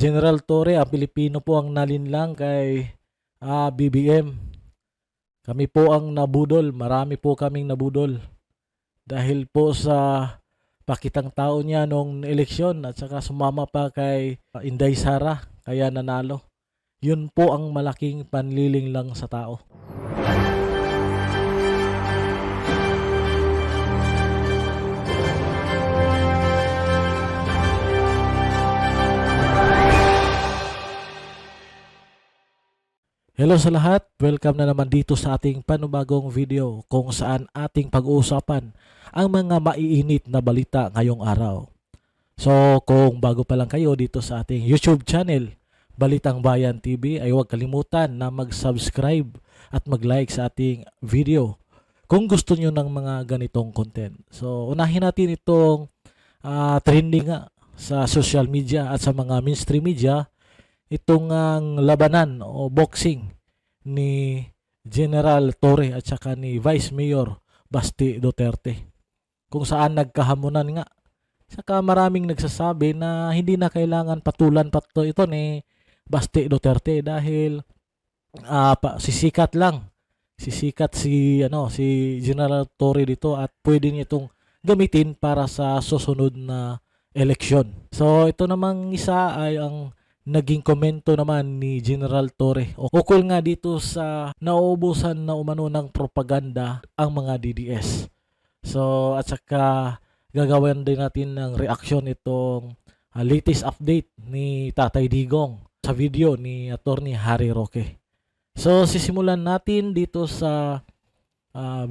General Torre, ang Pilipino po ang nalinlang kay BBM. Kami po ang nabudol, marami po kaming nabudol. Dahil po sa pakitang tao niya nung eleksyon at saka sumama pa kay Inday Sara, kaya nanalo. Yun po ang malaking panliling lang sa tao. Hello sa lahat, welcome na naman dito sa ating panibagong video kung saan ating pag-uusapan ang mga maiinit na balita ngayong araw. So kung bago pa lang kayo dito sa ating YouTube channel, Balitang Bayan TV, ay huwag kalimutan na mag-subscribe at mag-like sa ating video kung gusto nyo ng mga ganitong content. So unahin natin itong trending nga sa social media at sa mga mainstream media, itong labanan o boxing ni General Torre at saka ni Vice Mayor Basti Duterte, kung saan nagkahamunan nga. Saka maraming nagsasabi na hindi na kailangan patulan pa ito ni Basti Duterte dahil sisikat lang. Sisikat si General Torre dito at pwede niya itong gamitin para sa susunod na eleksyon. So ito namang isa ay ang naging komento naman ni General Torre. Ukol nga dito sa nauubusan na umano ng propaganda ang mga DDS. So at saka gagawin din natin ng reaksyon itong latest update ni Tatay Digong sa video ni Attorney Harry Roque. So sisimulan natin dito sa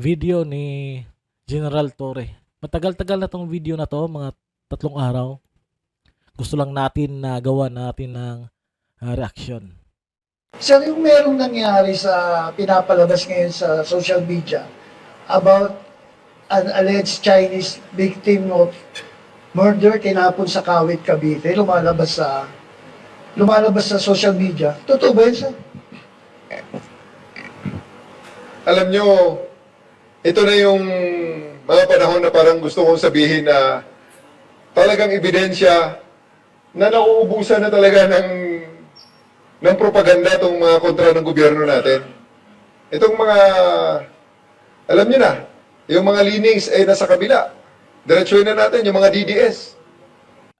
video ni General Torre. Matagal-tagal na tong video na to, mga 3 araw. Gusto lang natin na gawa natin ng reaction. Sir, yung merong nangyari sa pinapalabas ngayon sa social media about an alleged Chinese victim of murder tinapon sa Kawit, Cavite, lumalabas sa social media. Totoo ba yun, sir? Alam nyo, ito na yung mga panahon na parang gusto kong sabihin na talagang ebidensya na nauubusan na talaga ng propaganda itong mga kontra ng gobyerno natin. Itong mga, alam niyo na, yung mga leanings ay nasa kabila. Diretsuhin na natin yung mga DDS.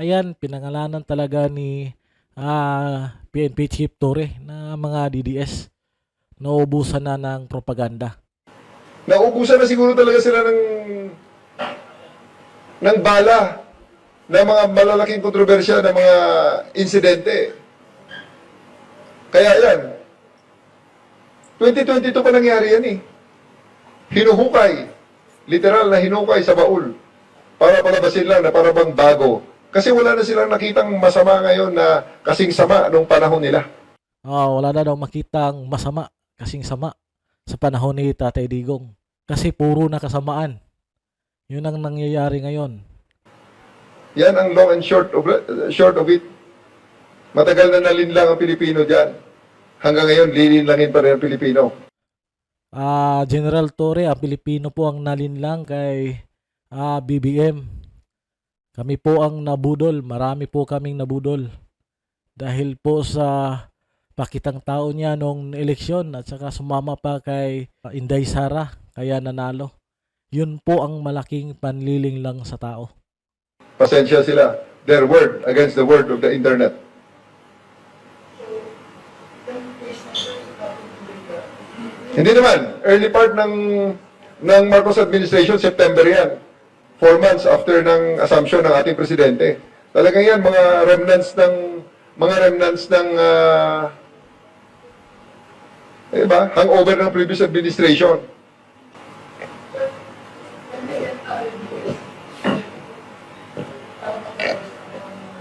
Ayan, pinangalanan talaga ni PNP Chief Torre na mga DDS. Nauubusan na ng propaganda. Nauubusan na siguro talaga sila ng bala na mga malalaking kontrobersya na mga insidente. Kaya yan, 2022 pa nangyari yan eh. Hinuhukay, literal na hinukay sa baul para palabasin lang na para bang bago. Kasi wala na silang nakitang masama ngayon na kasing sama nung panahon nila. Wala na daw makitang masama, kasing sama sa panahon ni Tatay Digong. Kasi puro na kasamaan. Yun ang nangyayari ngayon. Yan ang long and short of it. Matagal na nalinlang ang Pilipino dyan. Hanggang ngayon, lilinlangin pa rin ang Pilipino. General Torre, ang Pilipino po ang nalinlang kay BBM. Kami po ang nabudol, marami po kaming nabudol. Dahil po sa pakitang tao niya nung eleksyon at saka sumama pa kay Inday Sara, kaya nanalo. Yun po ang malaking panliling lang sa tao. Pasensya sila. Their word against the word of the internet. Hindi naman. Early part ng Marcos administration, September yan. 4 months after ng assumption ng ating presidente. Talagang yan, mga remnants ng hangover ng previous administration.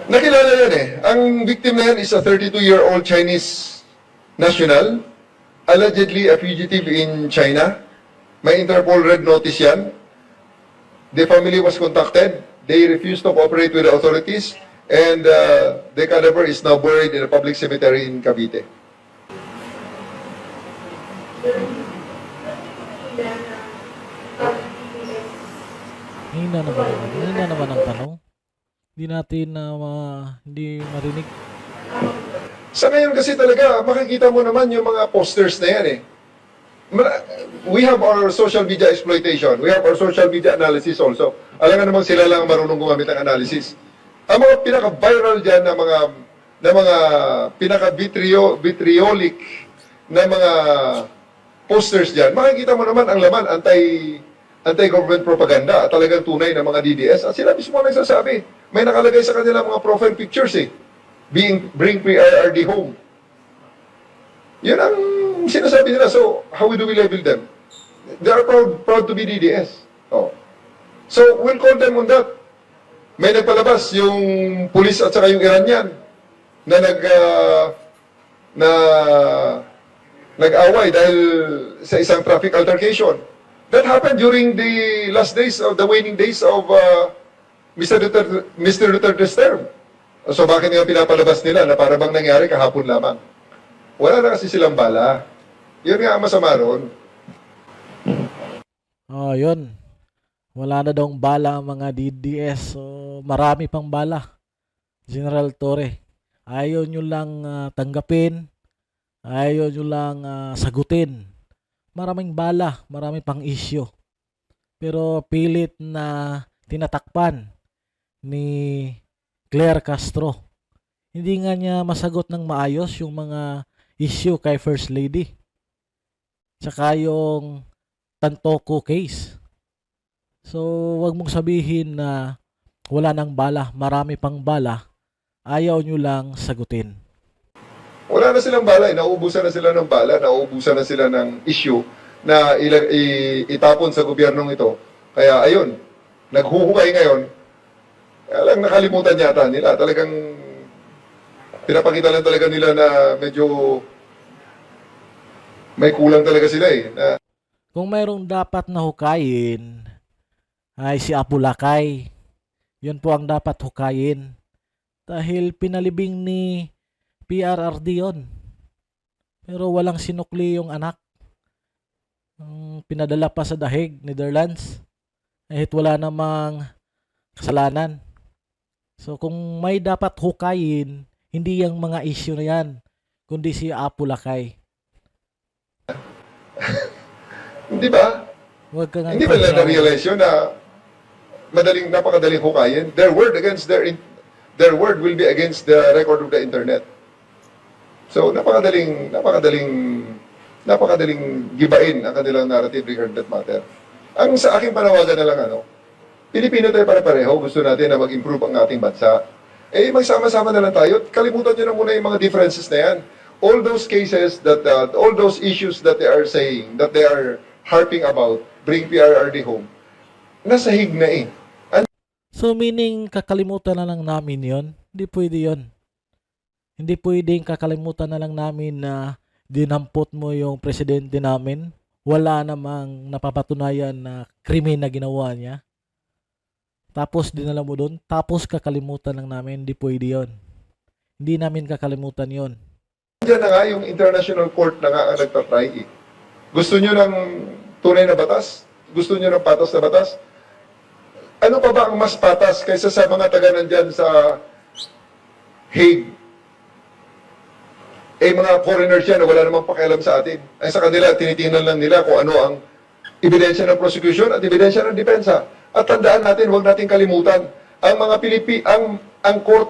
Nakilala yan eh. Ang victim na yan is a 32-year-old Chinese national, allegedly a fugitive in China. May Interpol Red Notice yan. The family was contacted. They refused to cooperate with the authorities. And the cadaver is now buried in a public cemetery in Cavite. Hina naman ang tanong. Hindi natin hindi marinig. Sa ngayon kasi talaga, makikita mo naman yung mga posters na yan eh. We have our social media exploitation. We have our social media analysis also. Alam nga naman sila lang ang marunong gumamit ng analysis. Ang mga pinaka-viral dyan na mga pinaka-vitriolic na mga posters dyan, makikita mo naman ang laman anti-government propaganda at talagang tunay na mga DDS. At sila mismo ang nagsasabi. May nakalagay sa kanila mga profile pictures eh. Bring PRRD home. Yun ang sinasabi nila. So, how do we label them? They are proud to be DDS. Oh. So, we'll call them on that. May nagpalabas yung pulis at saka yung Iranian na nag-away dahil sa isang traffic altercation. That happened during the last days of the waning days of Mr. Duterte's term. So bakit nga pinapalabas nila na para bang nangyari kahapon lamang? Wala na kasi silang bala. Yun nga ang masama ron. Oh, yun. Wala na daw bala ang mga DDS. So, marami pang bala. General Torre. Ayaw nyo lang tanggapin. Ayaw nyo lang sagutin. Maraming bala. Marami pang issue. Pero pilit na tinatakpan ni Claire Castro. Hindi nga niya masagot ng maayos yung mga issue kay First Lady. Tsaka yung Tantoco case. So, wag mong sabihin na wala nang bala, marami pang bala. Ayaw nyo lang sagutin. Wala na silang bala. Nauubusan na sila ng bala. Nauubusan na sila ng issue na itapon sa gobyernong ito. Kaya ayun, naghuhukay ngayon. Kaya lang nakalimutan yata nila. Talagang pinapakita lang talaga nila na medyo may kulang talaga sila eh. Kung mayroong dapat na hukayin, ay si Apu Lakay. Yun po ang dapat hukayin. Dahil pinalibing ni PRRD yun. Pero walang sinukli yung anak. Pinadala pa sa The Hague, Netherlands. Kahit wala namang kasalanan. So kung may dapat hukayin, hindi yung mga issue na yan, kundi si Apu Lakay. Hindi ba? Huwag ka nga Hindi ba nila na-realize yun na napakadaling hukayin? Their word will be against the record of the internet. So napakadaling gibain ang kanilang narrative regarding that matter. Ang sa aking panawagan na lang Pilipino tayo pare-pareho, gusto natin na mag-improve ang ating bansa. Eh, magsama-sama na lang tayo. Kalimutan nyo na muna yung mga differences na yan. All those cases all those issues that they are saying, that they are harping about, bring PRRD home, nasa hig na eh. So meaning kakalimutan na lang namin yon? Hindi pwede yon. Hindi pwedeng kakalimutan na lang namin na dinampot mo yung presidente namin. Wala namang napapatunayan na krimen na ginawa niya. Tapos dinala mo doon, tapos kakalimutan lang namin, hindi pwede yun. Hindi namin kakalimutan yon. Diyan na nga yung international court na nga ang nagtatry eh. Gusto nyo ng tunay na batas? Gusto nyo ng patas na batas? Ano pa ba ang mas patas kaysa sa mga taga nandyan sa Hague? Eh, mga foreigners yan na wala namang pakialam sa atin. Ay sa kanila, tinitingnan lang nila kung ano ang ebidensya ng prosecution at ebidensya ng depensa. At tandaan natin, huwag natin kalimutan, ang mga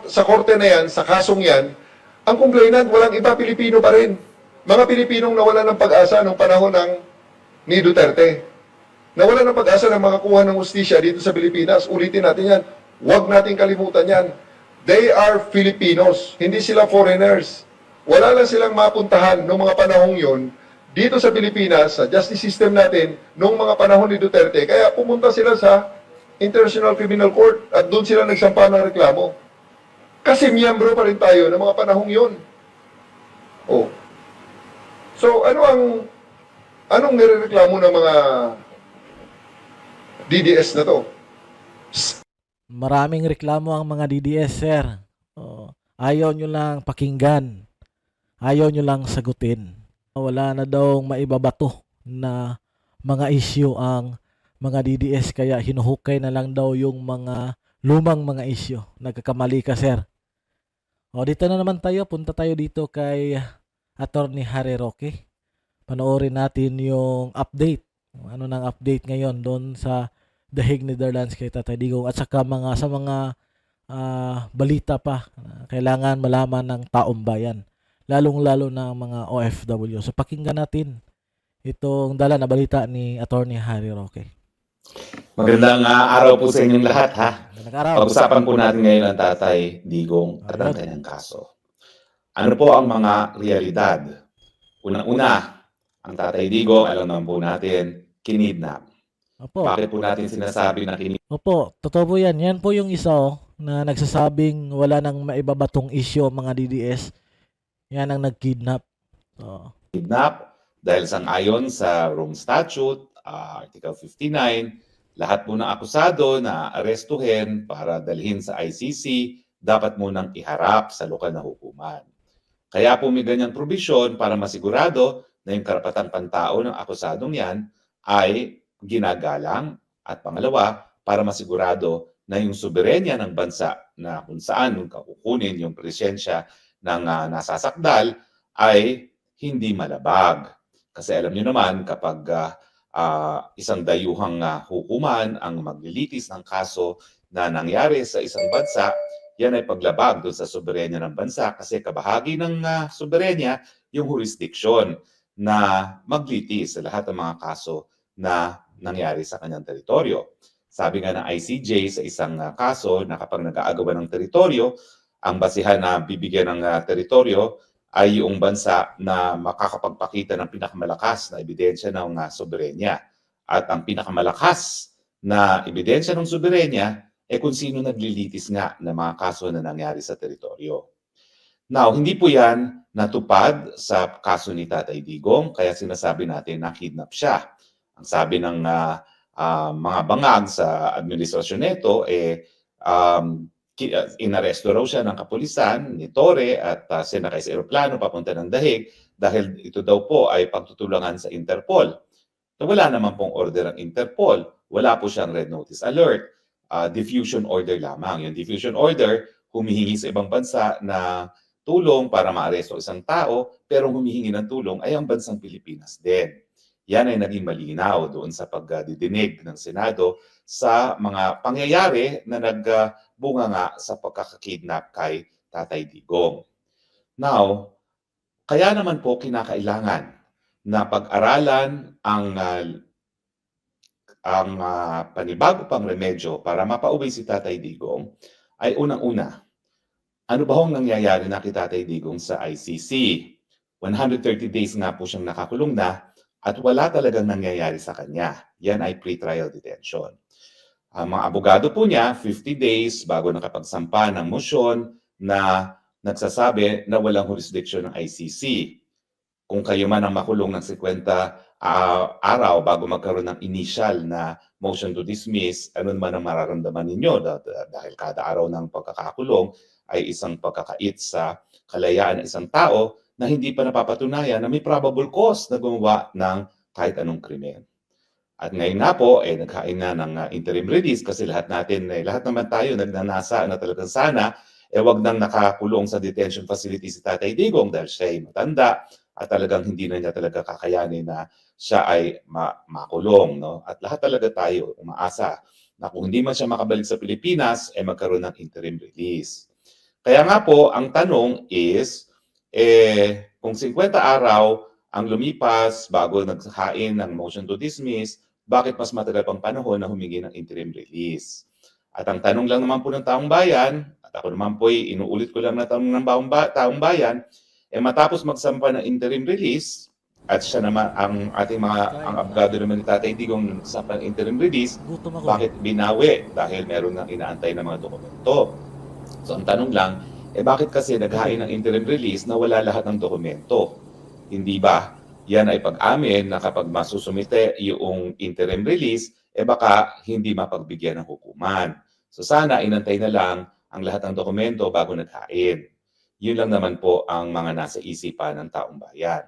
sa korte na yan, sa kasong yan, ang complainant, walang iba, Pilipino pa rin. Mga Pilipinong nawala ng pag-asa nung panahon ni Duterte. Nawala ng pag-asa ng makakuha ng hustisya dito sa Pilipinas. Ulitin natin yan. Huwag natin kalimutan yan. They are Filipinos. Hindi sila foreigners. Wala lang silang mapuntahan noong mga panahong yon dito sa Pilipinas, sa justice system natin, noong mga panahon ni Duterte. Kaya pumunta sila sa International Criminal Court at doon sila nagsampa ng reklamo. Kasi miyembro pa rin tayo ng mga panahong yon. Oh. So, anong nirereklamo ng mga DDS na to? Maraming reklamo ang mga DDS, sir. Ayaw nyo lang pakinggan. Ayaw nyo lang sagutin. Wala na daw maibabato na mga issue ang mga DDS, kaya hinuhukay na lang daw yung mga lumang mga issue. Nagkakamali ka, sir. O, dito na naman tayo. Punta tayo dito kay Attorney Harry Roque. Panoorin natin yung update. Ano nang update ngayon doon sa The Hague, Netherlands kay Tatay Digong at saka sa mga balita pa na kailangan malaman ng taong bayan. Lalong-lalo na ang mga OFW. So pakinggan natin itong dala na balita ni Attorney Harry Roque. Magandang araw po sa inyong lahat, ha? Magandang araw. Pag-usapan po natin ngayon ang Tatay Digong at ang Ayun. kanyang kaso. Ano po ang mga realidad? Unang-una, ang Tatay Digong, alam naman po natin, kinidnap. Opo. Bakit po natin sinasabi na kinidnap? Opo, totoo po yan. Yan po yung isa na nagsasabing wala nang maibabatong issue ang mga DDS. Yan ang nagkidnap. So, Dahil sang-ayon sa Rome Statute, Article 59, lahat po ng akusado na arestuhin para dalhin sa ICC, dapat munang iharap sa lokal na hukuman. Kaya po may ganyang probisyon para masigurado na yung karapatang pantao ng akusadong yan ay ginagalang at pangalawa, para masigurado na yung soberenya ng bansa na kung saan kukunin yung presensya ng nasasakdal ay hindi malabag. Kasi alam niyo naman kapag isang dayuhang hukuman ang maglilitis ng kaso na nangyari sa isang bansa, yan ay paglabag doon sa soberenya ng bansa kasi kabahagi ng soberenya yung jurisdiction na maglitis sa lahat ng mga kaso na nangyari sa kanyang teritoryo. Sabi nga ng ICJ sa isang kaso na kapag nag-aagawan ng teritoryo, ang basihan na bibigyan ng teritoryo ay yung bansa na makakapagpakita ng pinakamalakas na ebidensya ng soberenya. At ang pinakamalakas na ebidensya ng soberenya ay kung sino naglilitis nga ng mga kaso na nangyari sa teritoryo. Now, hindi po yan natupad sa kaso ni Tatay Digong, kaya sinasabi natin na kidnap siya. Ang sabi ng mga bangag sa administrasyon nito, inaresto raw siya ng kapulisan ni Torre at sinakay sa eroplano papunta ng Dahig dahil ito daw po ay pagtutulungan sa Interpol. So, wala naman pong order ang Interpol. Wala po siyang red notice alert. Diffusion order lamang. Yung diffusion order, humihingi sa ibang bansa na tulong para maaresto isang tao, pero humihingi ng tulong ay ang bansang Pilipinas din. Yan ay naging malinaw doon sa pagdidinig ng Senado sa mga pangyayari na nagbunga nga sa pagkakakidnap kay Tatay Digong. Now, kaya naman po kinakailangan na pag-aralan ang panibago pang remedyo para mapauwi si Tatay Digong ay unang-una, ano ba hong nangyayari na kay Tatay Digong sa ICC? 130 days nga po siyang nakakulong na at wala talagang nangyayari sa kanya. Yan ay pre-trial detention. Ang mga abogado po niya, 50 days bago nakapagsampa ng motion na nagsasabi na walang jurisdiction ng ICC. Kung kayo man ang makulong ng 50 araw bago magkaroon ng initial na motion to dismiss, ano naman ang mararamdaman ninyo dahil kada araw ng pagkakakulong ay isang pagkakait sa kalayaan ng isang tao na hindi pa napapatunayan na may probable cause na gumawa ng kahit anong krimen. At ngayon na po, naghain na ng interim release kasi lahat naman tayo nagnanasa na talagang sana, wag nang nakakulong sa detention facility si Tatay Digong dahil siya ay matanda at talagang hindi na niya talaga kakayanin na siya ay makulong. No? At lahat talaga tayo umaasa na kung hindi man siya makabalik sa Pilipinas, magkaroon ng interim release. Kaya nga po, ang tanong is, kung 50 araw ang lumipas bago naghain ng motion to dismiss, bakit mas matagal pang panahon na humingi ng interim release? At ang tanong lang naman po ng taong bayan, at ako naman po inuulit ko lang na tanong ng taong bayan, matapos magsampa ng interim release, at siya naman, ang ating ang abogado naman ni Tatay Digong nagsampa ng interim release, gutom ako. bakit binawi? Dahil meron nang inaantay ng mga dokumento. So ang tanong lang, bakit kasi naghain ng interim release na wala lahat ng dokumento? Hindi ba? Yan ay pag-amin na kapag masusumite yung interim release, baka hindi mapagbigyan ng hukuman. So sana inantay na lang ang lahat ng dokumento bago naghain. Yun lang naman po ang mga nasa isipan ng taong bayan.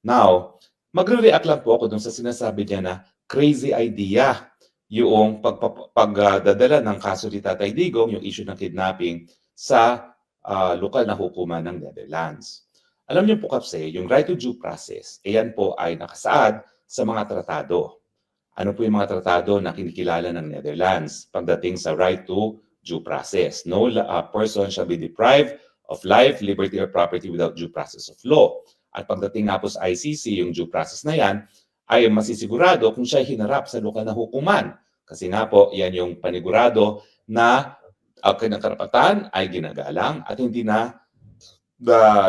Now, magre-react lang po ako dun sa sinasabi niya na crazy idea yung pagdadala ng kaso ni Tatay Digong, yung issue ng kidnapping sa lokal na hukuman ng Netherlands. Alam niyo po kasi, yung right to due process, yan po ay nakasaad sa mga tratado. Ano po yung mga tratado na kinikilala ng Netherlands pagdating sa right to due process? No person shall be deprived of life, liberty, or property without due process of law. At pagdating nga po sa ICC, yung due process na yan ay masisigurado kung siya hinarap sa lokal na hukuman. Kasi nga po, yan yung panigurado na ang kanyang karapatan ay ginagalang at hindi na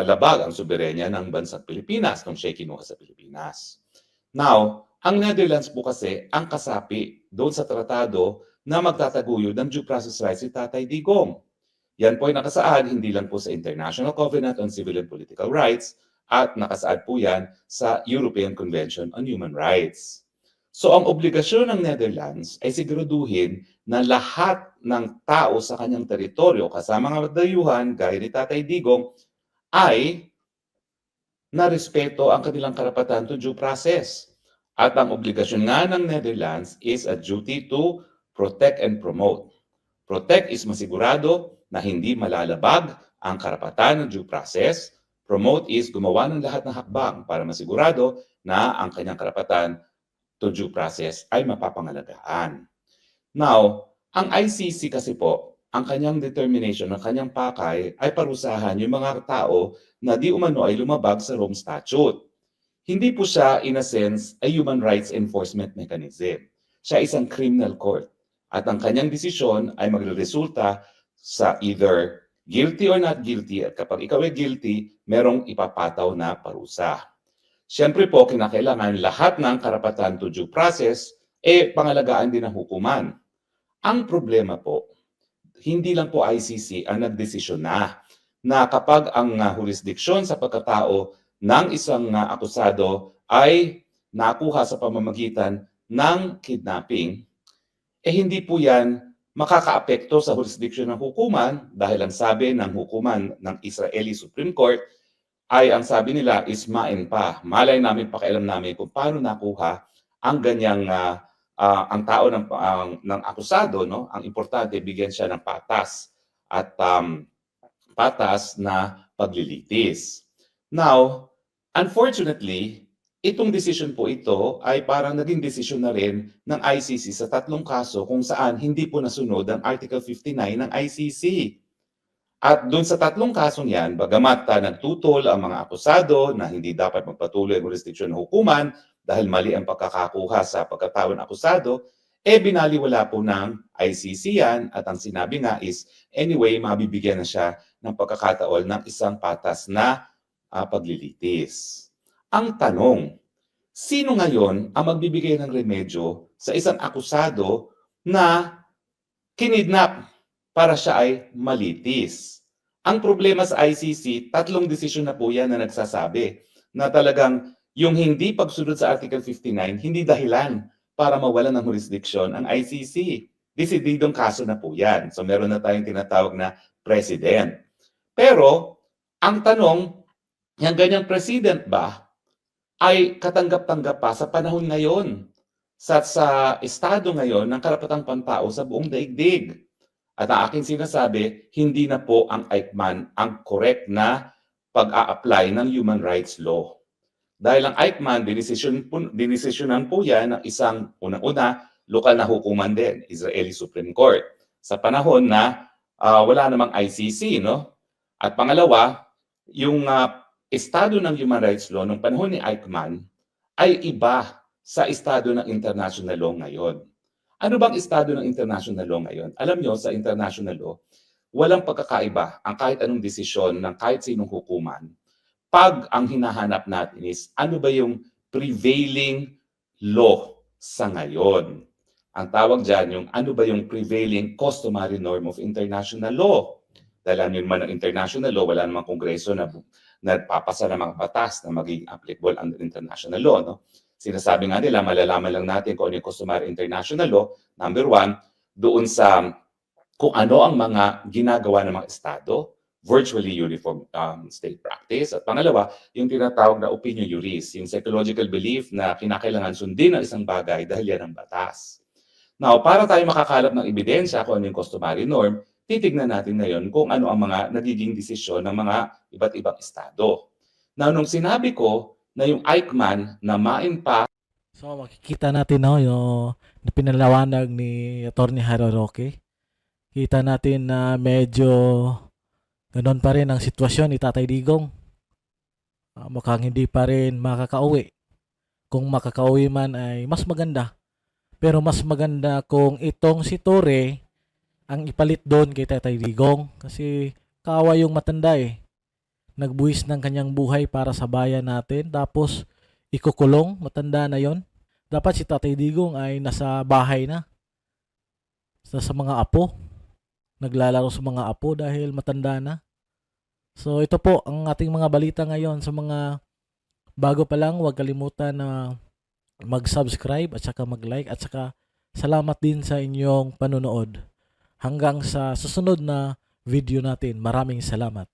labag ang soberenya ng bansang Pilipinas nung siya kinuha sa Pilipinas. Now, ang Netherlands po kasi ang kasapi doon sa tratado na magtataguyod ng due process rights si Tatay Digong. Yan po ay nakasaad hindi lang po sa International Covenant on Civil and Political Rights at nakasaad po yan sa European Convention on Human Rights. So ang obligasyon ng Netherlands ay siguraduhin na lahat ng tao sa kanyang teritoryo kasama mga dayuhan gaya ni Tatay Digong ay narespeto ang kanilang karapatan to due process. At ang obligasyon nga ng Netherlands is a duty to protect and promote. Protect is masigurado na hindi malalabag ang karapatan ng due process. Promote is gumawa ng lahat ng hakbang para masigurado na ang kanyang karapatan to due process ay mapapangalagaan. Now, ang ICC kasi po, ang kanyang determination, ang kanyang pakay ay parusahan yung mga tao na di umano ay lumabag sa Rome Statute. Hindi po siya, in a sense, a human rights enforcement mechanism. Siya isang criminal court. At ang kanyang desisyon ay magresulta sa either guilty or not guilty. At kapag ikaw ay guilty, merong ipapataw na parusa. Siyempre po, kinakailangan lahat ng karapatan to due process, pangalagaan din ng hukuman. Ang problema po, hindi lang po ICC ang nagdesisyon na kapag ang jurisdiksyon sa pagkatao ng isang akusado ay nakuha sa pamamagitan ng kidnapping, hindi po yan makakaapekto sa jurisdiksyon ng hukuman dahil ang sabi ng hukuman ng Israeli Supreme Court ay ang sabi nila is main pa. Malay namin, pakialam namin kung paano nakuha ang ganyang ang tao ng akusado, no? Ang importante, bigyan siya ng patas at patas na paglilitis. Now, unfortunately, itong decision po ito ay parang naging desisyon na rin ng ICC sa tatlong kaso kung saan hindi po nasunod ang Article 59 ng ICC. At doon sa tatlong kasong yan, bagamat nagtutol ang mga akusado na hindi dapat magpatuloy ang jurisdiksyon ng hukuman dahil mali ang pagkakakuha sa pagkatao ng akusado, binaliwala po ng ICC yan at ang sinabi nga is, anyway, mabibigyan na siya ng pagkakataon ng isang patas na paglilitis. Ang tanong, sino ngayon ang magbibigay ng remedyo sa isang akusado na kinidnap para siya ay malitis? Ang problema sa ICC, tatlong desisyon na po yan na nagsasabi na talagang yung hindi pagsunod sa Article 59, hindi dahilan para mawalan ng jurisdiction ang ICC. Desididong kaso na po yan. So meron na tayong tinatawag na president. Pero, ang tanong, yung ganyang president ba ay katanggap-tanggap pa sa panahon ngayon, sa estado ngayon ng karapatang pantao sa buong daigdig? At ang aking sinasabi, hindi na po ang Eichmann ang correct na pag-a-apply ng human rights law. Dahil ang Eichmann, dinesisyonan po yan ng isang unang-una, lokal na hukuman din, Israeli Supreme Court. Sa panahon na wala namang ICC, no? At pangalawa, yung estado ng human rights law nung panahon ni Eichmann ay iba sa estado ng international law ngayon. Ano bang estado ng international law ngayon? Alam nyo, sa international law, walang pagkakaiba ang kahit anong desisyon ng kahit sinong hukuman pag ang hinahanap natin is ano ba yung prevailing law sa ngayon. Ang tawag dyan yung ano ba yung prevailing customary norm of international law. Dahil ano yun man ang international law, wala namang kongreso na nagpapasa ng mga batas na magiging applicable under international law. No? Sinasabi nga nila, malalaman lang natin kung ano yung customary international law. Number one, doon sa kung ano ang mga ginagawa ng mga estado, virtually uniform state practice. At pangalawa, yung tinatawag na opinion juris, yung psychological belief na kinakailangan sundin ang isang bagay dahil yan ang batas. Now, para tayo makakalap ng ebidensya kung ano yung customary norm, titignan natin ngayon kung ano ang mga nagiging desisyon ng mga iba't ibang estado. Now, nung sinabi ko na yung Eichmann na ma-impact So makikita natin no, yung pinalawanag ni Attorney Harry Roque. Kita natin na medyo ganon pa rin ang sitwasyon ni Tatay Digong. Mukhang hindi pa rin makakauwi. Kung makakauwi man ay mas maganda. Pero mas maganda kung itong si Torre ang ipalit doon kay Tatay Digong. Kasi kawa yung matanda eh. Nagbuwis ng kanyang buhay para sa bayan natin. Tapos ikukulong, matanda na yon. Dapat si Tatay Digong ay nasa bahay na. Sa mga apo. Naglalaro sa mga apo dahil matanda na. So ito po ang ating mga balita ngayon. Sa mga bago pa lang, huwag kalimutan na mag-subscribe at saka mag-like at saka salamat din sa inyong panonood. Hanggang sa susunod na video natin. Maraming salamat.